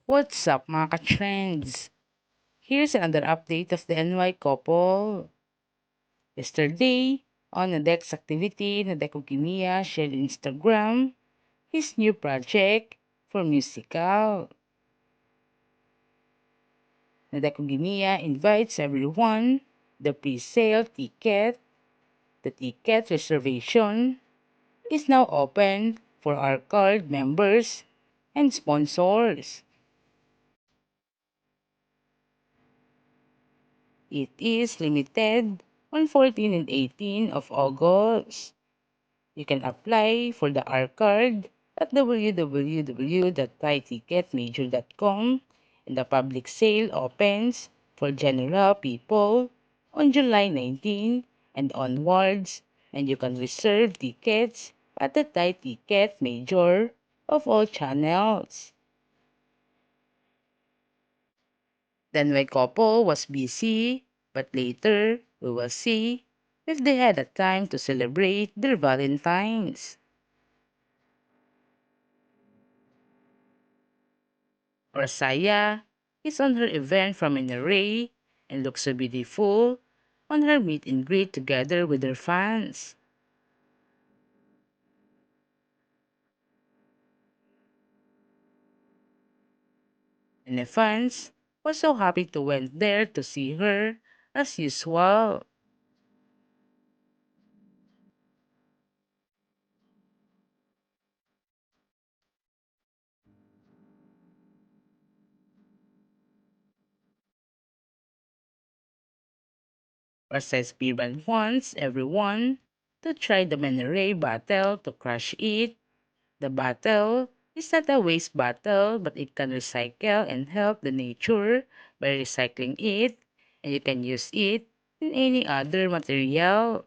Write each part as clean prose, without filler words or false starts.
What's up mga ka-trends? Here's another update of the NY couple. Yesterday, on a Dex activity, Nadeko Gimiya shared on Instagram his new project for musical. Nadeko Gimiya invites everyone, the pre-sale ticket, the ticket reservation is now open for our card members and sponsors. It is limited on 14 and 18 of August. You can apply for the R card at www.thai-ticketmajor.com, and the public sale opens for general people on July 19 and onwards, and you can reserve tickets at the Thai Ticket Major of all channels. Then my couple was busy, but later we will see if they had a time to celebrate their Valentines. Rosaya is on her event from NRA and looks so beautiful on her meet and greet together with her fans. And the fans was so happy to went there to see her as usual. Rosaya's Birban wants everyone to try the Menere battle to crush it. The bottle is not a waste bottle, but it can recycle and help the nature by recycling it, and you can use it in any other material.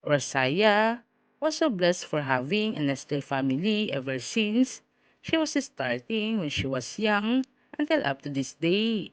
Rosaya was so blessed for having a Nestle family ever since she was starting when she was young until up to this day.